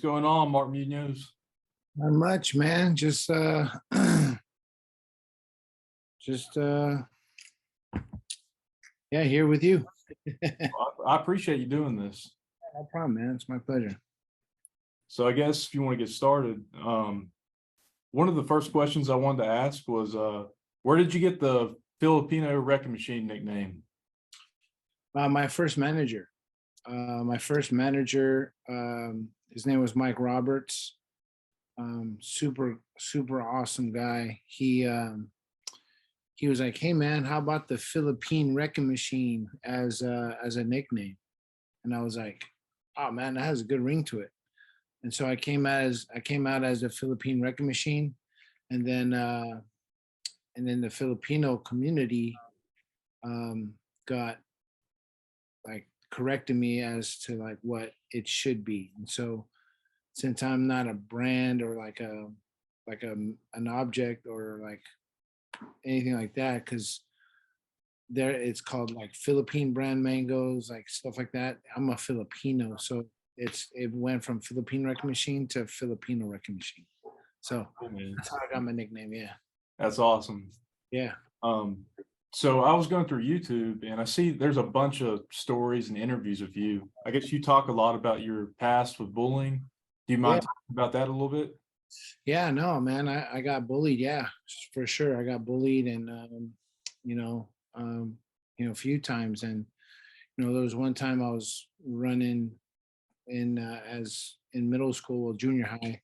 What's going on, Mark Munoz? Not much, man. Just yeah, here with you. I appreciate you doing this. No problem, man. It's my pleasure. So I guess if you want to get started, one of the first questions I wanted to ask was, where did you get the Filipino wrecking machine nickname? My first manager. His name was Mike Roberts. Super awesome guy. He was like, "Hey man, how about the Philippine wrecking machine as a nickname?" And I was like, "Oh man, that has a good ring to it." And so I came out as the Philippine wrecking machine, and then the Filipino community got like corrected me as to like what it should be. And so since I'm not a brand or like an object or like anything like that, because there it's called like Philippine brand mangoes, like stuff like that. I'm a Filipino, so it went from Philippine wrecking machine to Filipino wrecking machine. So Cool, man. that's how I got my nickname. Yeah, That's awesome. yeah, Um, so I was going through YouTube and I see there's a bunch of stories and interviews of you. I guess you talk a lot about your past with bullying. Do you yeah, mind talking about that a little bit? yeah. No, man, I got bullied. Yeah, for sure. I got bullied, and you know, um, a few times. And there was one time I was running as in middle school or junior high.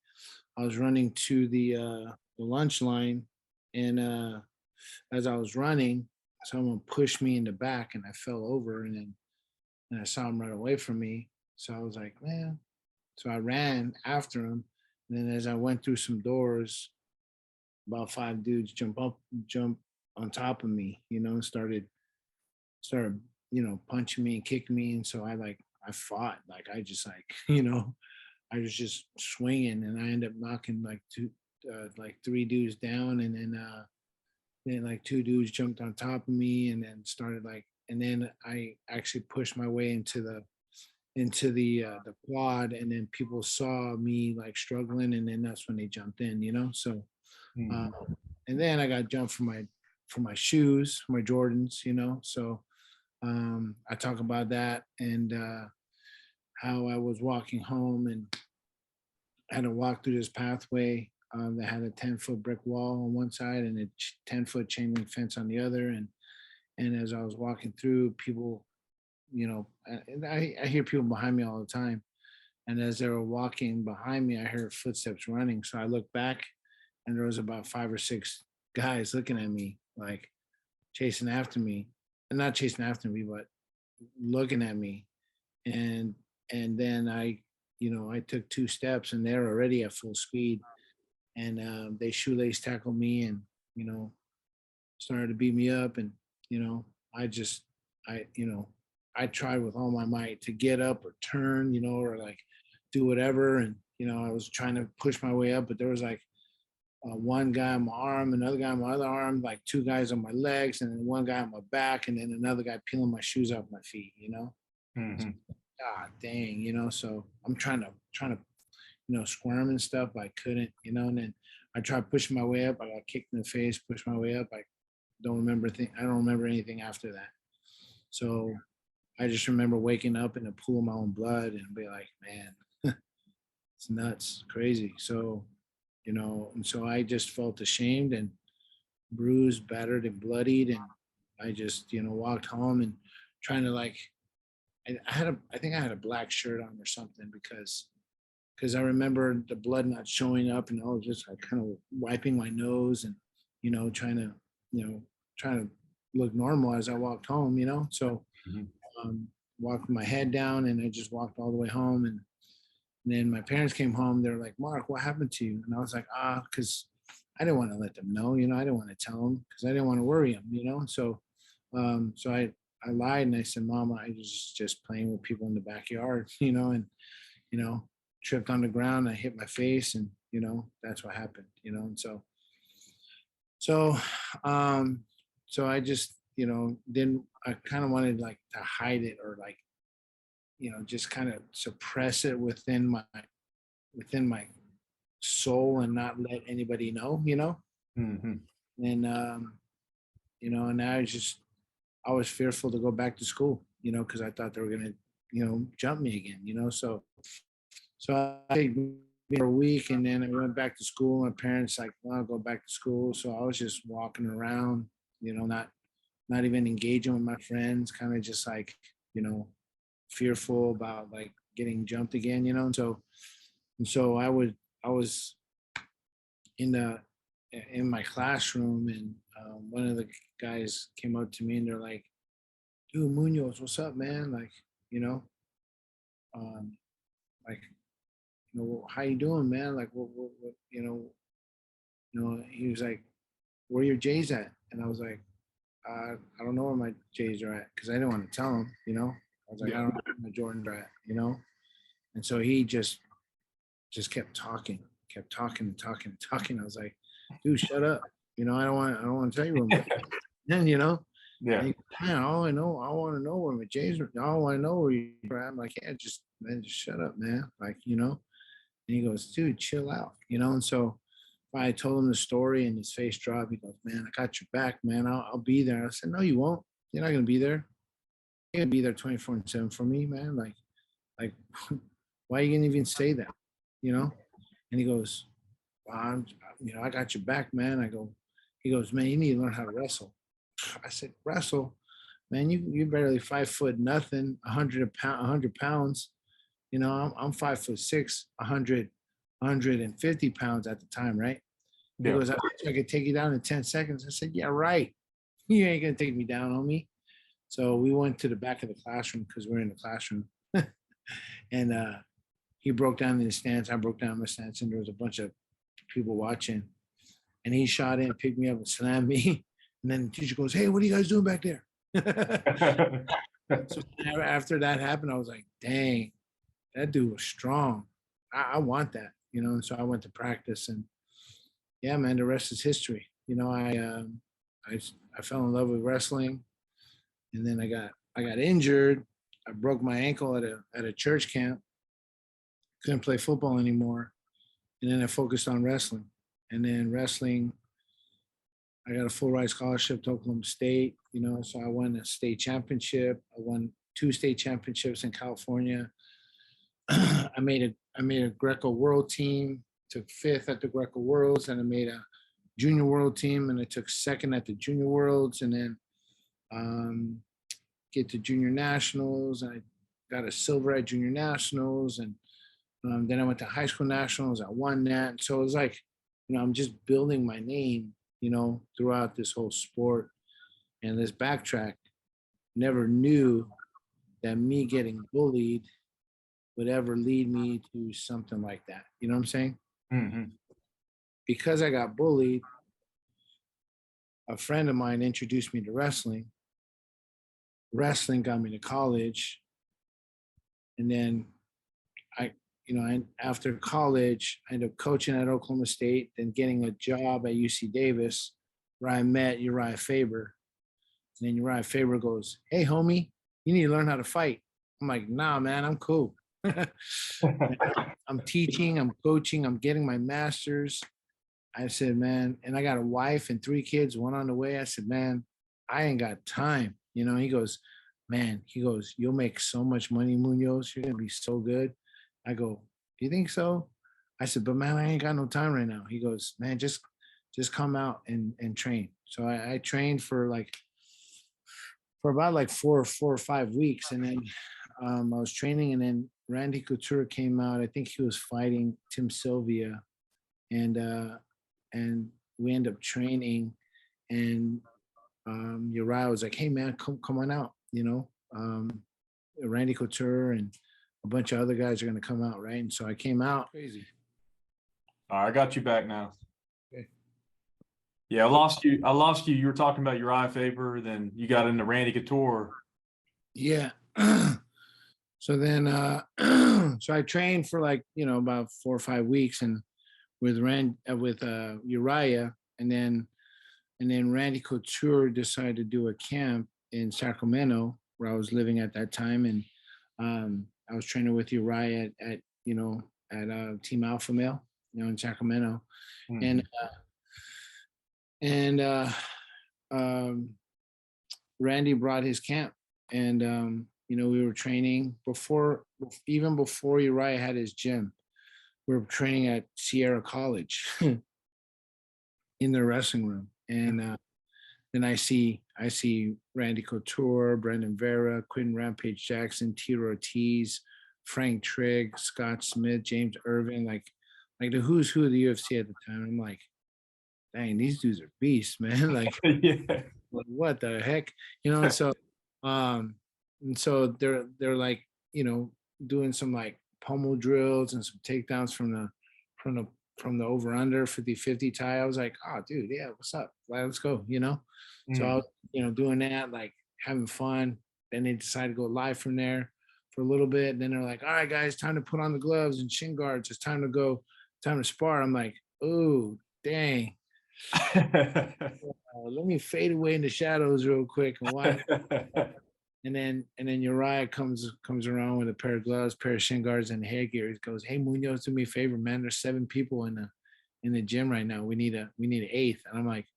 I was running to the lunch line, and as I was running, someone pushed me in the back, and I fell over, and I saw him run away from me. So I was like, man. So I ran after him, and then as I went through some doors, about five dudes jump on top of me, and started punching me and kicking me, and so I fought, like I just like I was just swinging, and I ended up knocking like three dudes down, and then like two dudes jumped on top of me, and then and then I actually pushed my way into the quad, and then people saw me like struggling, and then that's when they jumped in. So Hmm. uh, and then I got jumped for my shoes, my Jordans. So I talk about that, and how I was walking home, and I had to walk through this pathway that had a 10-foot brick wall on one side and a 10-foot chain link fence on the other. And as I was walking through, people, and I hear people behind me all the time. And as they were walking behind me, I heard footsteps running. So I looked back, and there was about five or six guys looking at me, like chasing after me, and not chasing after me, but looking at me. And then I took two steps, and they're already at full speed, and they shoelace tackled me, and you know started to beat me up. And you know I just I you know I tried with all my might to get up or turn, or like do whatever. And I was trying to push my way up, but there was like one guy on my arm, another guy on my other arm, like two guys on my legs, and then one guy on my back, and then another guy peeling my shoes off my feet. Hmm. God dang. So I'm trying to squirm and stuff, but I couldn't. And then I tried pushing my way up. I got kicked in the face, pushed my way up. I don't remember anything after that. So I just remember waking up in a pool of my own blood and be like, man, it's nuts, crazy. So, and so I just felt ashamed and bruised, battered, and bloodied. And I just, walked home and trying to like, I think I had a black shirt on or something, because I remember the blood not showing up, and I was just like kind of wiping my nose and, trying to, you know, trying to look normal as I walked home. So Hmm. um, walked my head down, and I just walked all the way home. And then my parents came home. They were like, "Mark, what happened to you?" And I was like, because I didn't want to let them know. I didn't want to tell them because I didn't want to worry them. So I lied, and I said, "Mama, I was just playing with people in the backyard." And you know, tripped on the ground. I hit my face, and that's what happened. And so, um, so I just, then I kind of wanted like to hide it, or like, just kind of suppress it within my soul and not let anybody know, you know. Mhm. And you know, and I was fearful to go back to school, you know, because I thought they were gonna, you know, jump me again, you know. So I stayed for a week, and then I went back to school. My parents like, well, I'll go back to school. So I was just walking around, you know, not even engaging with my friends, kind of just like, you know, fearful about like getting jumped again, you know. And so I was in the in my classroom, and one of the guys came up to me and they're like, "Dude, Munoz, what's up, man? Like, you know, um, like, you know, how you doing, man? Like, what, you know?" He was like, "Where your J's at?" And I was like, "I don't know where my J's are at," because I didn't want to tell him, you know. I was like, "I Yeah. don't know where my Jordans are at," you know. And so he just kept talking, kept talking and talking and talking. I was like, "Dude, shut up." You know, I don't want to tell you where my, then, you know, Yeah. and man, I want to know where my J's are. I want to know where you're at. I'm like, yeah, just shut up, man. Like, you know, and he goes, dude, chill out, you know. And so I told him the story and his face dropped. He goes, man, I got your back, man. I'll be there. I said, no, you won't. You're not going to be there. You're going to be there 24/7 for me, man. Like, why are you going to even say that, you know? And he goes, well, you know, I got your back, man. He goes, man, you need to learn how to wrestle. I said, wrestle, man. You barely 5 foot nothing, 100 pounds. You know, I'm 5'6", 150 pounds at the time, right? He Yeah. goes, I could take you down in 10 seconds. I said, yeah, right. You ain't gonna take me down, homie. So we went to the back of the classroom because we're in the classroom, and he broke down in the stands. I broke down in the stands, and there was a bunch of people watching. And he shot in, picked me up, and slammed me. And then the teacher goes, "Hey, what are you guys doing back there?" So after that happened, I was like, "Dang, that dude was strong. I want that, you know." And so I went to practice, and yeah, man, the rest is history. You know, I I fell in love with wrestling, and then I got injured. I broke my ankle at a church camp. Couldn't play football anymore, and then I focused on wrestling. And then wrestling, I got a full ride scholarship to Oklahoma State. You know, so I won a state championship. I won 2 state championships in California. I made a Greco World team. Took fifth at the Greco Worlds, and I made a Junior World team, and I took second at the Junior Worlds, and then um, get to Junior Nationals. I got a silver at Junior Nationals, and then I went to high school nationals. I won that. So it was like, you know, I'm just building my name, you know, throughout this whole sport. And this backtrack, never knew that me getting bullied would ever lead me to something like that. You know what I'm saying? Mhm. Because I got bullied, a friend of mine introduced me to wrestling. Wrestling got me to college. And then I, you know, after college, I ended up coaching at Oklahoma State, then getting a job at UC Davis, where I met Uriah Faber. And then Uriah Faber goes, "Hey, homie, you need to learn how to fight." I'm like, "Nah, man, I'm cool." I'm teaching, I'm coaching, I'm getting my master's. I said, man, and I got a wife and 3 kids, one on the way. I said, man, I ain't got time. You know, he goes, man, he goes, you'll make so much money, Munoz. You're gonna be so good. I go, you think so? I said, but man, I ain't got no time right now. He goes, man, just come out and train. So I trained for about like 4 or 5 weeks, and then I was training, and then Randy Couture came out. I think he was fighting Tim Sylvia, and and we end up training, and Uriah was like, "Hey man, come on out," you know. Randy Couture and a bunch of other guys are gonna come out, right? And so I came out. Crazy. All right, I got you back now. Okay. Yeah, I lost you. I lost you. You were talking about Uriah Faber, then you got into Randy Couture. Yeah. So then, so I trained for like, you know, about 4 or 5 weeks, and with Uriah, and then Randy Couture decided to do a camp in Sacramento, where I was living at that time, and I was training with Uriah at you know, Team Alpha Male, in Sacramento, and Mhm. and um, Randy brought his camp, and we were training even before Uriah had his gym. We were training at Sierra College in their wrestling room, and then I see Randy Couture, Brendan Vera, Quinn Rampage Jackson, Tito Ortiz, Frank Trigg, Scott Smith, James Irvin, like the who's who of the UFC at the time. I'm like, dang, these dudes are beasts, man. Yeah. Like, what the heck, and um, so they're like, doing some like pommel drills and some takedowns from the from the over under 50-50 tie. I was like, oh, dude, yeah, what's up? Like, let's go. So I Mhm. was, doing that, like having fun. Then they decided to go live from there for a little bit. Then they're like, all right, guys, time to put on the gloves and shin guards. It's time to go, time to spar. I'm like, oh, dang. Let me fade away in the shadows real quick and watch. And then Uriah comes around with a pair of gloves, pair of shin guards, and headgear. He goes, "Hey Munoz, do me a favor, man. There's 7 people in the gym right now. We need an eighth." And I'm like,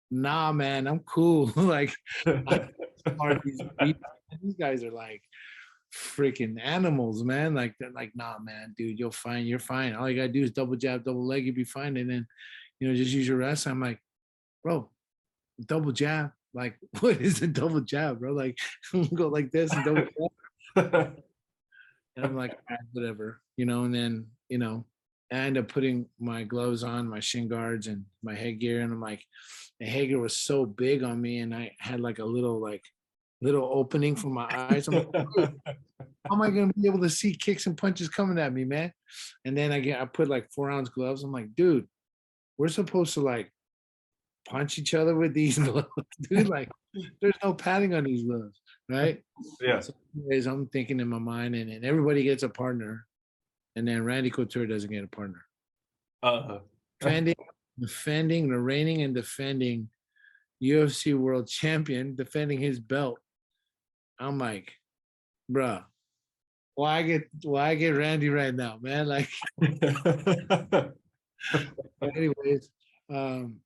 "Nah, man, I'm cool." Like, I are these beats. These guys are like freaking animals, man. Like, they're like, "Nah, man, dude, you're fine. All you gotta do is double jab, double leg, you'll be fine." And then, just use your rest. I'm like, bro, double jab. Like, what is a double jab, bro? Like, go like this and double jab. And I'm like, "Ah, whatever, and then, I end up putting my gloves on, my shin guards and my headgear. And I'm like, the headgear was so big on me, and I had like a little opening for my eyes. I'm like, "Dude, how am I gonna be able to see kicks and punches coming at me, man?" And then I put like 4-ounce gloves. I'm like, dude, we're supposed to like punch each other with these gloves, dude. Like, there's no padding on these gloves, right? Yeah. So, anyways, I'm thinking in my mind, and everybody gets a partner, and then Randy Couture doesn't get a partner. Uh, Defending, defending, the reigning and defending UFC world champion, defending his belt. I'm like, bruh, why I get Randy right now, man? Like, but anyways, um,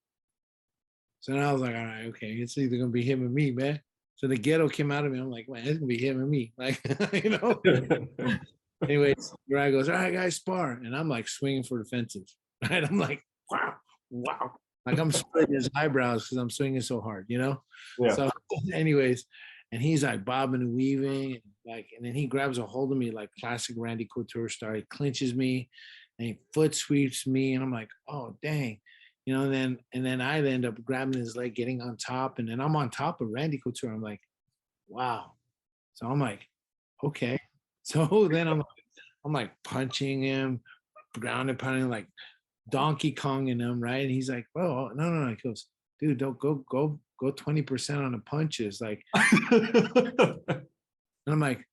so then I was like, all right, okay, it's either gonna be him or me, man. So the ghetto came out of me. I'm like, man, it's gonna be him and me. Like, you know. Anyways, Uriah goes, all right, guys, spar. And I'm like swinging for the fences. Right. I'm like, wow, wow. Like, I'm splitting his eyebrows because I'm swinging so hard. Yeah. So, anyways, and he's like bobbing and weaving. And then he grabs a hold of me like classic Randy Couture style. He clinches me and he foot sweeps me. And I'm like, oh, dang. And then I end up grabbing his leg, getting on top. And then I'm on top of Randy Couture. I'm like, wow. So I'm like, okay. So then I'm like punching him, ground and pounding like Donkey Kong in him, right? And he's like, "Oh, no." He goes, "Dude, don't go 20% on the punches." Like, and I'm like,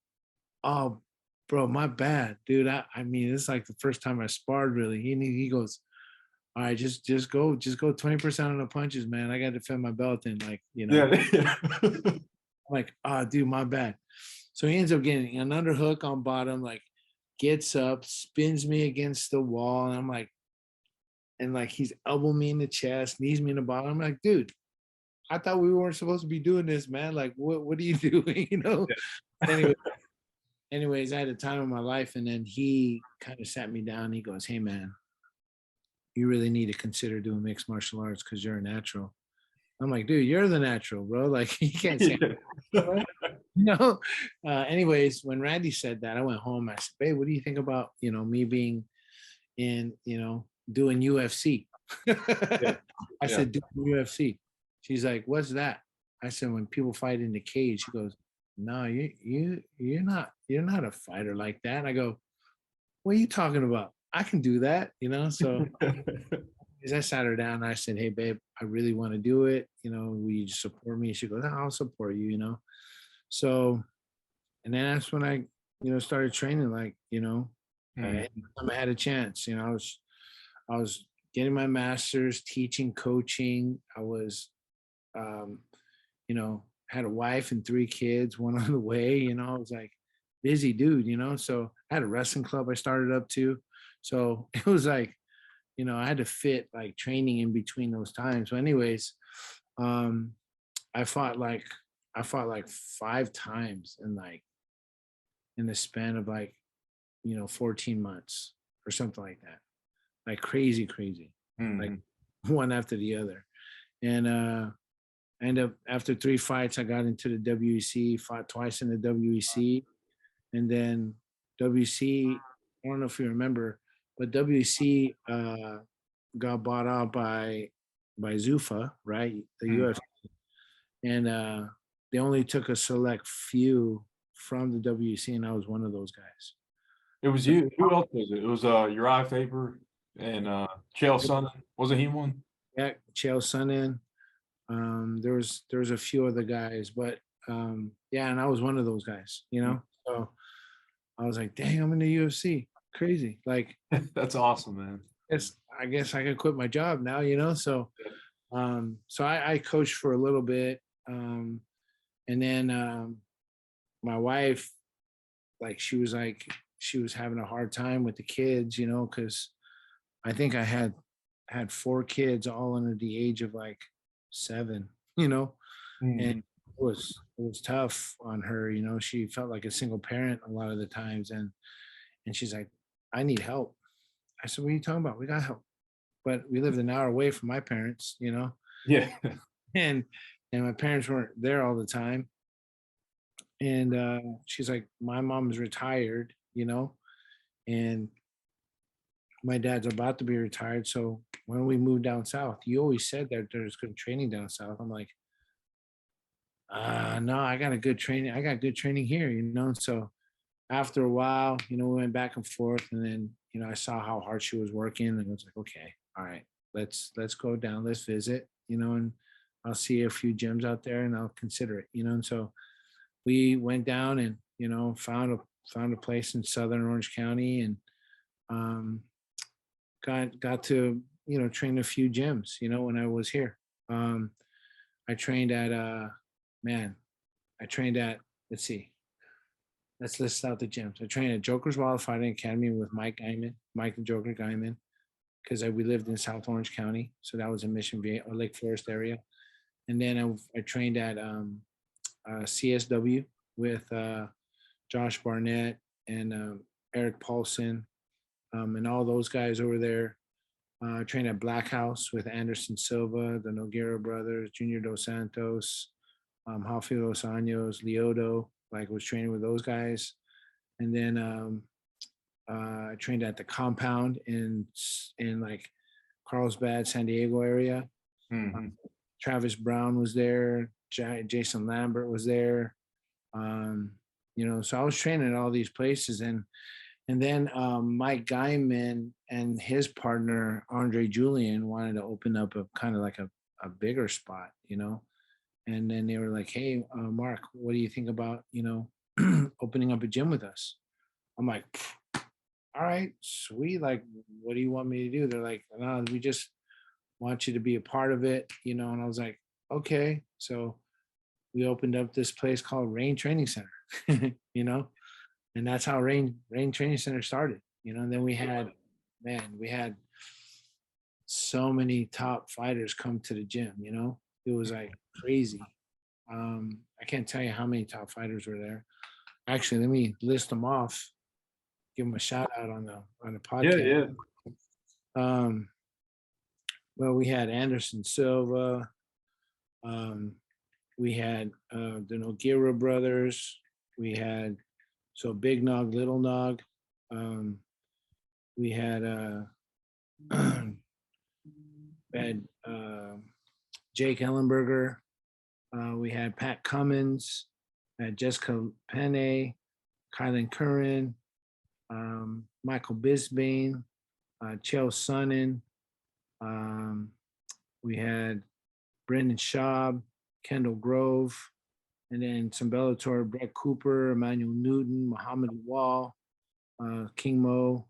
"Oh, bro, my bad, dude. I mean, it's like the first time I sparred really." He goes, "All right, just go 20% on the punches, man. I gotta defend my belt." And like, Yeah. I'm like, "Ah, dude, my bad." So he ends up getting an underhook on bottom, like gets up, spins me against the wall, and I'm like, and like he's elbowing me in the chest, knees me in the bottom. I'm like, dude, I thought we weren't supposed to be doing this, man. Like, what are you doing? Anyway, anyways, I had a time of my life, and then he kind of sat me down. He goes, "Hey, man, you really need to consider doing mixed martial arts because you're a natural." I'm like, dude, you're the natural, bro. Like, you can't say, Yeah. you know. Anyways, when Randy said that, I went home. I said, "Babe, what do you think about me being in doing UFC?" Yeah. I Yeah. said, "Doing UFC." She's like, "What's that?" I said, "When people fight in the cage." She goes, "No, you're not a fighter like that." And I go, "What are you talking about? I can do that." So as I sat her down, I said, "Hey, babe, I really want to do it. Will you just support me?" She goes, "I'll support you." So, and then that's when I, started training. Like, Mhm. anytime I had a chance. I was getting my master's, teaching, coaching. I was, um, had a wife and 3 kids, one on the way. I was like busy dude. So I had a wrestling club I started up to. So it was like, I had to fit like training in between those times. So anyways, um, I fought like I fought like 5 times in the span of 14 months or something like that. Like crazy, crazy. Like Mhm. one after the other. And I ended up after 3 fights, I got into the WEC, fought twice in the WEC, and then WEC. I don't know if you remember, but WEC got bought out by Zuffa, right? The Mm. UFC, and they only took a select few from the WEC, and I was one of those guys. It was So you. Who else was it? It was Uriah Faber and Chael Sonnen. Wasn't he one? yeah, Chael Sonnen. There was a few other guys, but yeah, and I was one of those guys. So I was like, dang, I'm in the UFC. Crazy. Like, That's awesome, man. I guess I could quit my job now. So I coached for a little bit, and then my wife, like, she was having a hard time with the kids, because I think I had 4 kids all under the age of like 7, and Mhm. it was tough on her. She felt like a single parent a lot of the times, and she's like, I need help. I said, what are you talking about? We got help, but we lived an hour away from my parents, Yeah. and and my parents weren't there all the time. And she's like, my mom's retired, and my dad's about to be retired. So when we moved down south, you always said that there's good training down south. I'm like, no, I got a good training. I got good training here, So after a while, we went back and forth, and then I saw how hard she was working, and I was like, okay, all right, let's go down, let's visit, and I'll see a few gyms out there, and I'll consider it, And so we went down and found a place in Southern Orange County, and um, got to train a few gyms, when I was here. Um, I trained at man, I trained at let's see, let's list out the gyms. I trained at Joker's Wild Fighting Academy with Mike Guyman, Mike the Joker Guyman, because we lived in South Orange County, so that was in Mission Viejo or Lake Forest area. And then I trained at CSW with Josh Barnett and Eric Paulson, and all those guys over there. I trained at Black House with Anderson Silva, the Noguera brothers, Junior Dos Santos, Rafael Dos Anjos, Lioto. Like, was training with those guys. And then I trained at the compound in like Carlsbad, San Diego area. Mhm. Travis Brown was there. Jason Lambert was there. Um, so I was training at all these places, and then Mike Guyman and his partner Andre Julian wanted to open up a kind of like a bigger spot, And then they were like, "Hey, Mark, what do you think about opening up a gym with us?" I'm like, "All right, sweet. Like, what do you want me to do?" They're like, "No, we just want you to be a part of it," And I was like, "Okay." So we opened up this place called Rain Training Center, you know, and that's how Rain Training Center started. And then we had so many top fighters come to the gym. It was like crazy. I can't tell you how many top fighters were there. Actually, let me list them off. Give them a shout out on the Yeah, podcast. yeah. Um, well, we had Anderson Silva. Um, we had the Noguera brothers. We had Big Nog, Little Nog. Um, we had had Jake Ellenberger. We had Pat Cummins, Jessica Penne, Kylan Curran, Michael Bisbane, Chael Sonnen. Um, we had Brendan Schaub, Kendall Grove, and then some Bellator, Brett Cooper, Emmanuel Newton, Muhammad Wall, King Mo.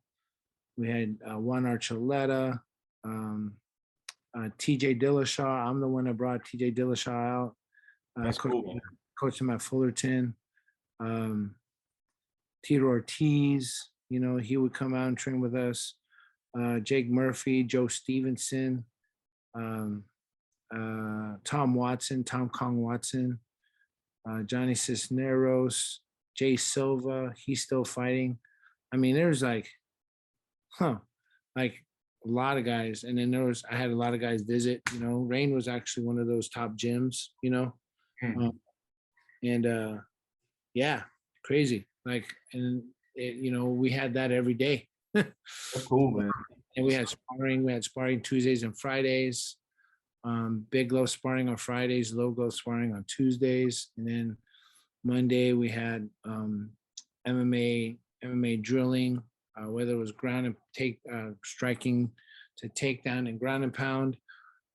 We had Juan Archuleta, TJ Dillashaw. I'm the one that brought TJ Dillashaw out. That's cool. Coached him at Fullerton. Tito Ortiz, he would come out and train with us. Jake Murphy, Joe Stevenson, um, Tom Kong Watson, Johnny Cisneros, Jay Silva. He's still fighting. I mean, there's like, like a lot of guys. And then I had a lot of guys visit. Rain was actually one of those top gyms. Hmm. Um, and yeah, crazy. Like, and we had that every day. That's cool, man. And we had sparring. We had sparring Tuesdays and Fridays. Big glow sparring on Fridays, low glow sparring on Tuesdays, and then Monday we had MMA drilling, whether it was ground and striking to takedown and ground and pound,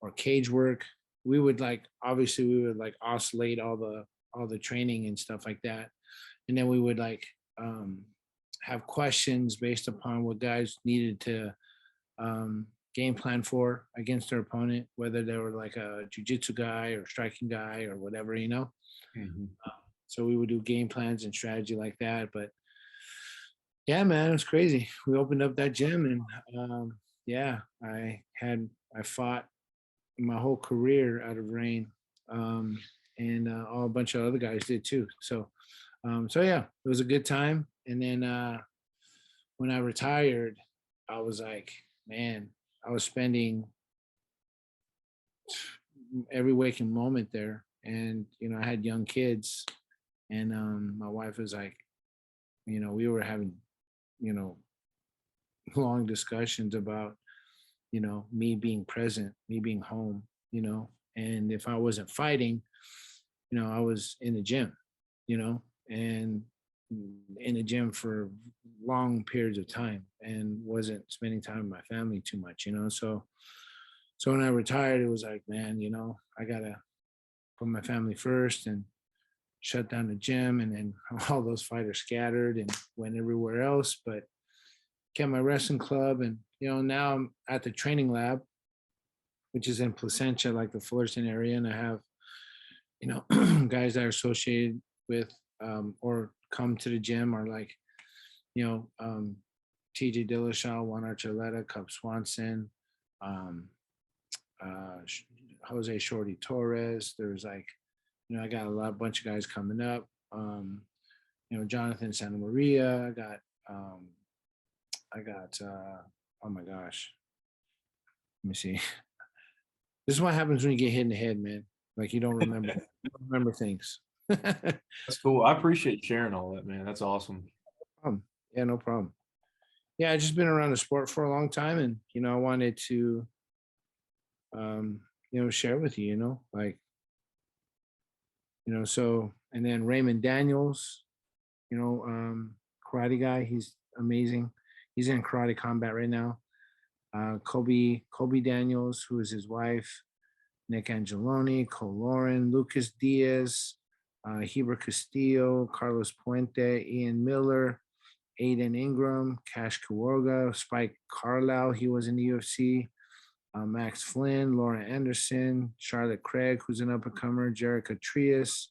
or cage work. We would oscillate all the training and stuff like that, and then we would have questions based upon what guys needed to game plan for against their opponent, whether they were like a jiu-jitsu guy or striking guy or whatever. Mhm. So we would do game plans and strategy like that. But yeah, man, it was crazy. We opened up that gym, and yeah, I fought my whole career out of Rain, and a bunch of other guys did too. So yeah, it was a good time. And then when I retired, I was like, man, I was spending every waking moment there, and I had young kids, and my wife was like, we were having you know long discussions about me being present, me being home, and if I wasn't fighting, I was in the gym, and in the gym for long periods of time, and wasn't spending time with my family too much. So when I retired, it was like, man, I gotta put my family first and shut down the gym, and then all those fighters scattered and went everywhere else, but kept my wrestling club. And now I'm at the training lab, which is in Placentia, like the Fullerton area, and I have guys that are associated with or come to the gym are like TJ Dillashaw, Juan Archuleta, Cub Swanson, um, Jose Shorty Torres. There's I got bunch of guys coming up. Jonathan Santa Maria. I got oh my gosh. Let me see. This is what happens when you get hit in the head, man. Like you don't remember, you don't remember things. That's cool. I appreciate sharing all that, man. That's awesome. Yeah, no problem. Yeah, I just been around the sport for a long time, and I wanted to share with you, so. And then Raymond Daniels, karate guy, he's amazing. He's in karate combat right now. Kobe Daniels, who is his wife, Nick Angeloni, Cole Lauren, Lucas Diaz, Heber Castillo, Carlos Puente, Ian Miller, Aiden Ingram, Cash Kawoga, Spike Carlisle, he was in the UFC, Max Flynn, Laura Anderson, Charlotte Craig, who's an up-and-comer, Jerica Trias,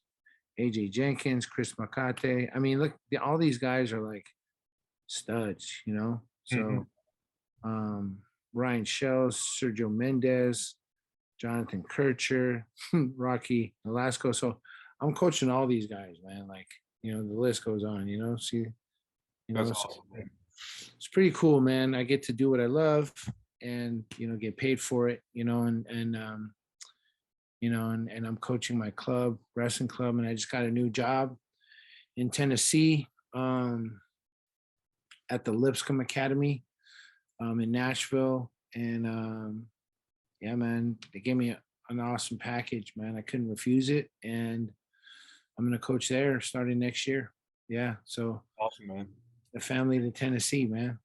AJ Jenkins, Chris Macate. I mean, look, all these guys are like studs, So Ryan Shells, Sergio Mendez, Jonathan Kircher, Rocky Velasco. So I'm coaching all these guys, man. Like, the list goes on, See, That's so awesome, man. it's pretty cool, man. I get to do what I love and, get paid for it, and I'm coaching my club, wrestling club, and I just got a new job in Tennessee at the Lipscomb Academy in Nashville. And yeah, man, they gave me an awesome package, man. I couldn't refuse it. And I'm going to coach there starting next year. Yeah. So Awesome, man. the family to Tennessee, man.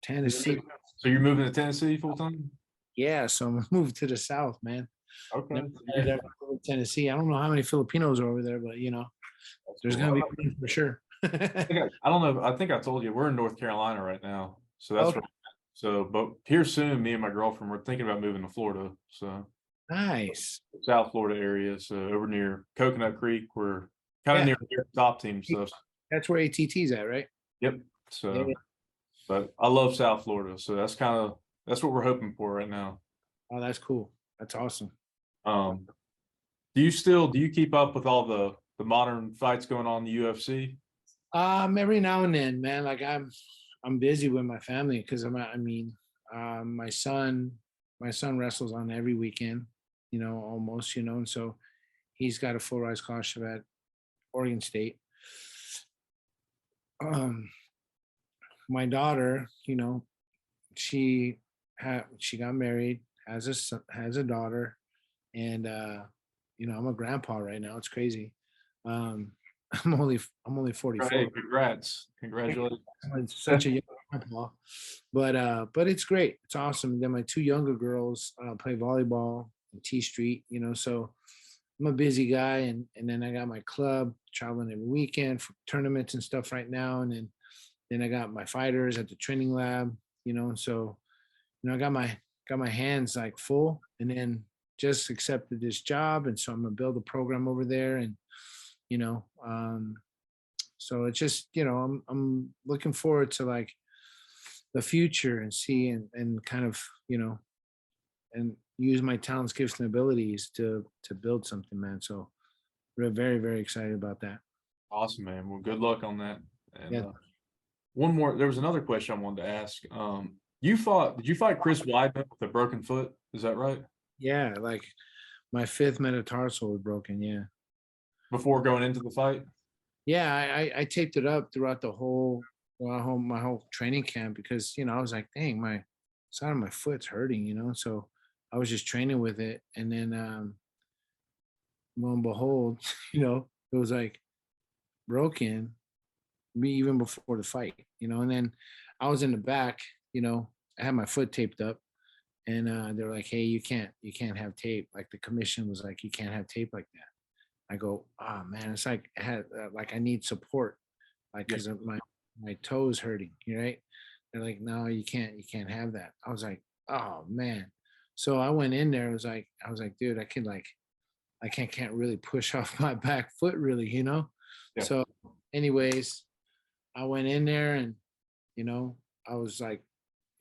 Tennessee. So you're moving to Tennessee full time? Yeah. So I'm moving to the South, man. Okay. Tennessee. I don't know how many Filipinos are over there, but there's going to be one for sure. I don't know. I think I told you we're in North Carolina right now. So that's Okay. right. So, but here soon, me and my girlfriend, we're thinking about moving to Florida. So Nice. South Florida area. So over near Coconut Creek, we're kind of near the top team stuff. That's where ATT's at, right? Yep. So, Yeah. but I love South Florida. So that's kind of That's what we're hoping for right now. Oh, that's cool. That's awesome. Um, do you keep up with all the modern fights going on in the UFC? Every now and then, man. Like I'm busy with my family because my son wrestles on every weekend, almost, and so he's got a full ride scholarship at Oregon State. Um, my daughter, she got married, has a daughter, and I'm a grandpa right now. It's crazy. Um, I'm only 44. Hey, congrats. Congratulations. I'm such a young grandpa, but it's great. It's awesome. And then my two younger girls play volleyball in T Street. So I'm a busy guy, and then I got my club traveling every weekend for tournaments and stuff right now, and then I got my fighters at the training lab. And so I got my hands like full, and then just accepted this job, and so I'm gonna build a program over there, and you know, um, so it's just I'm looking forward to like the future and see and kind of and use my talents, gifts, and abilities to build something, man. So we're very very excited about that. Awesome, man. Well, good luck on that. And Yeah, one more. There was another question I wanted to ask. Did you fight Chris Weidman with a broken foot? Is that right? yeah, like my fifth metatarsal was broken. Yeah. Before going into the fight? Yeah, I taped it up throughout the my whole training camp because I was like, dang, my side of my foot's hurting, So I was just training with it, and then lo and behold, it was like broken me even before the fight, And then I was in the back, I had my foot taped up, and they were like, hey, you can't have tape. Like the commission was like, you can't have tape like that. I go, oh man, it's like like I need support, like Yeah. because my toes hurting, right? They're like, no, you can't have that. I was like, oh man. So I went in there. I was like, dude, I can't really push off my back foot, really, Yeah. So, anyways, I went in there, and I was like,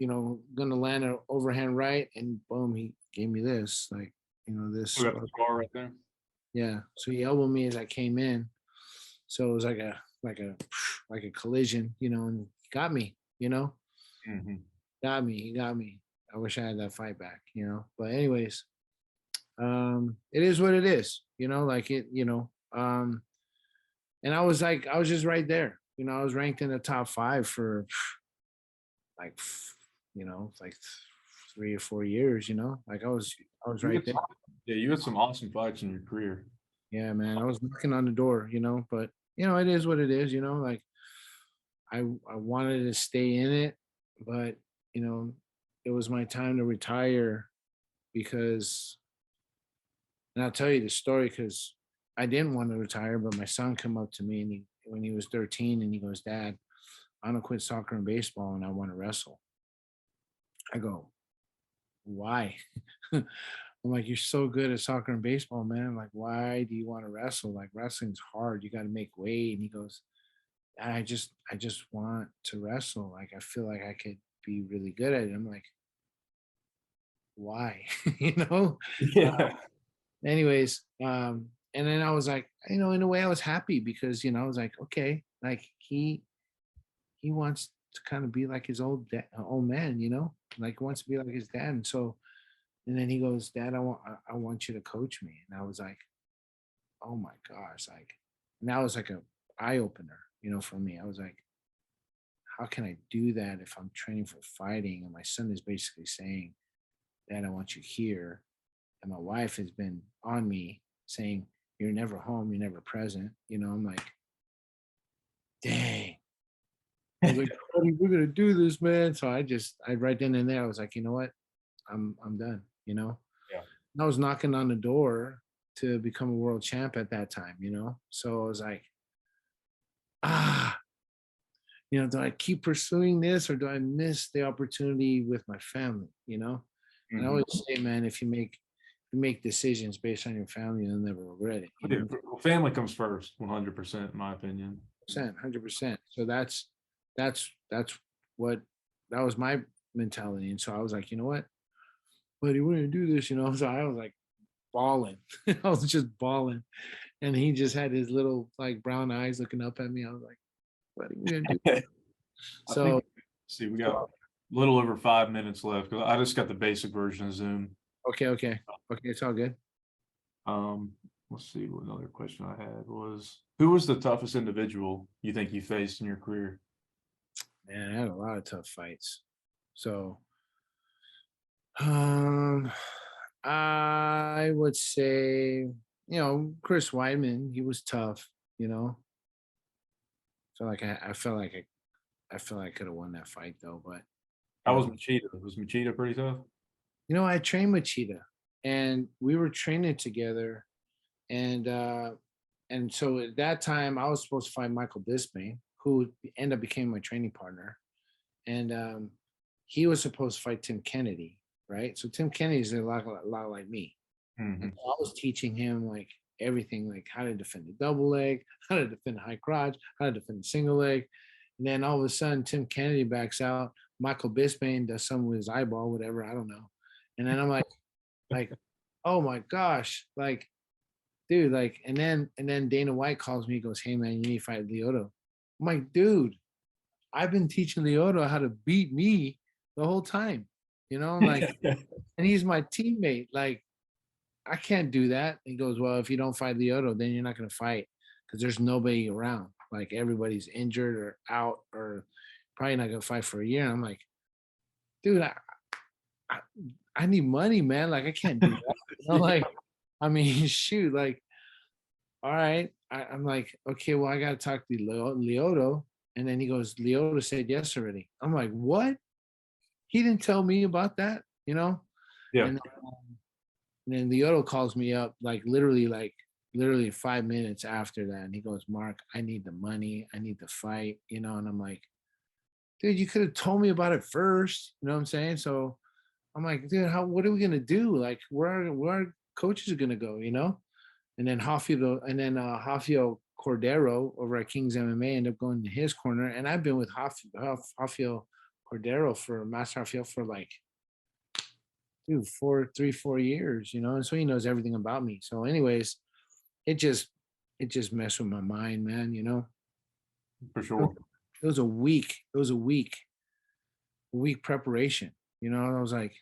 gonna land an overhand right, and boom, he gave me this, like, this. We got the scar right there. Yeah. So he elbowed me as I came in. So it was like a like a collision, and he got me, Hmm. He got me. I wish I had that fight back, But anyways, it is what it is, like and I was just right there. I was ranked in the top 5 for like like 3 or 4 years, like I was You right had there. some, yeah, you had some awesome fights in your career. Yeah, man. I was knocking on the door, but it is what it is, like I wanted to stay in it, but it was my time to retire because, and I'll tell you the story because I didn't want to retire, but my son come up to me, and when he was 13, and he goes, Dad, I'm gonna quit soccer and baseball and I want to wrestle. I go, why? I'm like, you're so good at soccer and baseball, man. Like, why do you want to wrestle? Like, wrestling's hard. You got to make weight. And he goes, I just want to wrestle. Like, I feel like I could be really good at it. I'm like, why? Yeah. Anyways, and then I was like, in a way I was happy because, I was like, okay, like he wants to kind of be like his old man, like he wants to be like his dad. And so, and then he goes, Dad, I want you to coach me. And I was like, oh my gosh, like, and that was like a eye opener, for me. I was like, how can I do that if I'm training for fighting? And my son is basically saying, Dad, I want you here. And my wife has been on me saying, you're never home, you're never present. I'm like, dang. I was like, "Buddy, we're gonna do this, man." So I right then and there, I was like, you know what? I'm done, Yeah. And I was knocking on the door to become a world champ at that time, So I was like, ah, do I keep pursuing this or do I miss the opportunity with my family, And I Hmm. always say, man, if you make decisions based on your family, you'll never regret it, Yeah. Well, family comes first, 100%, in my opinion. 100%. So that's what that was mentality. And so I was like, you know what, buddy, we're gonna do this, you know. So I was like bawling. I was just bawling. And he just had his little like brown eyes looking up at me. I was like, buddy, we're gonna do this. I So think, see, we got a little over 5 minutes left because I just got the basic version of Zoom. okay. It's all good. Let's see, what another question I had was, who was the toughest individual you think you faced in your career? Man, I had a lot of tough fights. So um I would say, Chris Weidman, he was tough, you know. So like I felt like I feel like I could have won that fight though, but How you was know, Machida? Was Machida pretty tough? I trained with Cheetah and we were training together and so at that time I was supposed to fight Michael Bisping, who ended up became my training partner. And he was supposed to fight Tim Kennedy, right? So Tim Kennedy is a lot like me. And Mhm. so I was teaching him like everything, like how to defend a double leg, how to defend a high crotch, how to defend a single leg. And then all of a sudden, Tim Kennedy backs out. Michael Bisping does something with his eyeball, whatever, I don't know. And then I'm like, oh my gosh, like, dude, like, and then Dana White calls me, he goes, hey man, you need to fight Lyoto. I'm like, dude, I've been teaching Lyoto how to beat me the whole time, like, and he's my teammate. Like, I can't do that. He goes, well, if you don't fight Lyoto, then you're not going to fight because there's nobody around. Like everybody's injured or out or probably not going to fight for a year. And I'm like, dude, I, I need money, man. Like I can't do that. Like, I mean, shoot, like, all right. I'm like, okay, well, I got to talk to Lyoto. And then he goes, Lyoto said yes already. I'm like, what? He didn't tell me about that, Yeah, And And then Lyoto calls me up like literally 5 minutes after that. And he goes, Mark, I need the money. I need the fight, and I'm like, dude, you could have told me about it first. You know what I'm saying? So I'm like, dude, what are we gonna do? Like, where our coaches are gonna go, And then Rafael Cordero over at King's MMA ended up going to his corner. And I've been with Rafael Cordero for Master Rafael for like dude, 4 years, and so he knows everything about me. So, anyways, it just messed with my mind, man. for It sure. was a week. It was a week preparation. And I was like,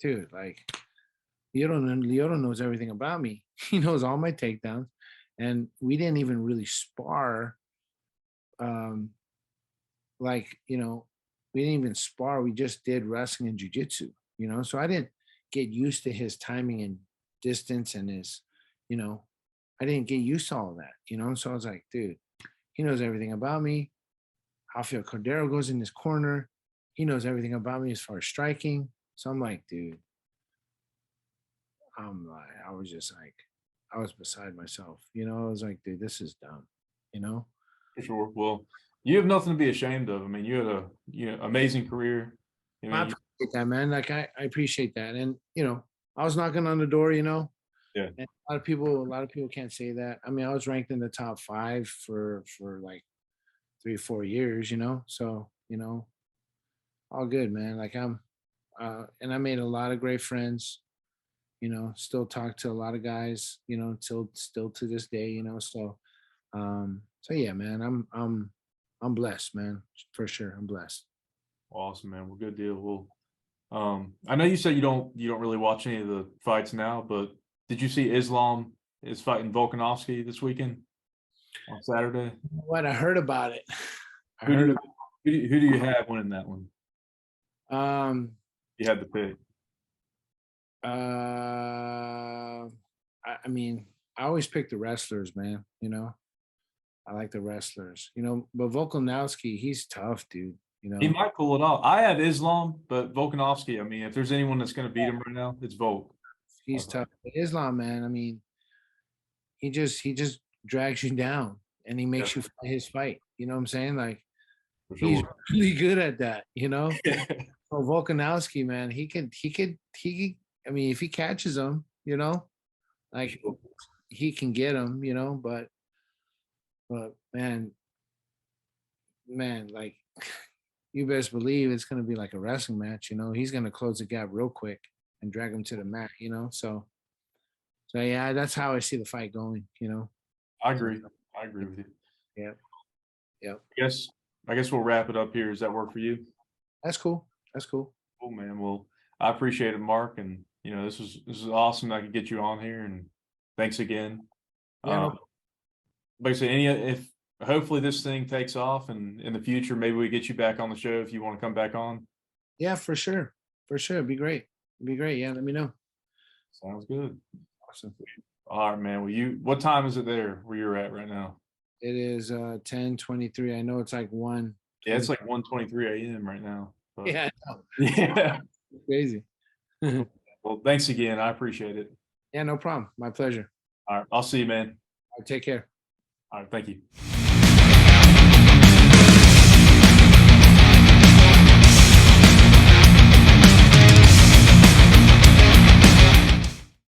dude, like Lyoto knows everything about me. He knows all my takedowns, and we didn't even really spar. Um, like we didn't even spar. We just did wrestling and jujitsu. So I didn't get used to his timing and distance and his, you know, I didn't get used to all of that. So I was like, dude, he knows everything about me. Rafael Cordero goes in his corner. He knows everything about me as far as striking. So I'm like, dude, I was just like, I was beside myself. I was like, dude, this is dumb. You know, For sure. Well, you have nothing to be ashamed of. I mean, you had a amazing career. I I mean, appreciate that, man. Like I appreciate that, and I was knocking on the door. yeah, And a lot of people can't say that. I mean, I was ranked in the top 5 for like 3 or 4 years. So all good, man. Like and I made a lot of great friends. Still talk to a lot of guys. Till still to this day. So yeah, man. I'm blessed, man. For sure, I'm blessed. awesome, man. Well, good deal. Well, I know you said you don't really watch any of the fights now, but did you see Islam is fighting Volkanovski this weekend on Saturday? What I heard about it. I Who do heard you about. who do you have winning that one? Um. You had the pick. I mean, I always pick the wrestlers, man. I like the wrestlers. But Volkanovski, he's tough, dude. He might pull it off. I had Islam, but Volkanovski. I mean, if there's anyone that's going to beat him right now, it's Volk. He's tough. But Islam, man. I mean, he just drags you down and he Yeah, makes you fight his fight. You know what I'm saying? Like for he's sure. really good at that. So Volkanovski, man, he. I mean, if he catches him, For like sure. he can get him. But man, like you best believe it's gonna be like a wrestling match. He's gonna close the gap real quick and drag him to the mat. So yeah, that's how I see the fight going. I agree. I agree with you. Yeah, yeah, I guess we'll wrap it up here. Does that work for you? that's cool. That's cool. Cool, man. Well, I appreciate it, Mark, and this is awesome that I could get you on here, and thanks again. Yeah, no, Um, like I said, if hopefully this thing takes off, and in the future maybe we get you back on the show if you want to come back on. yeah, for sure, for sure. It'd be great. It'd be great. Yeah, let me know. Sounds good. Awesome. All right, man. Well, what time is it there where you're at right now? It is 10:23. I know it's like 1. Yeah, it's like 1:23 a.m. right now. But, Yeah, I know. yeah. It's crazy. Yeah, Well, thanks again. I appreciate it. no problem. My pleasure. All right. I'll see you, man. Take care. All right. Thank you.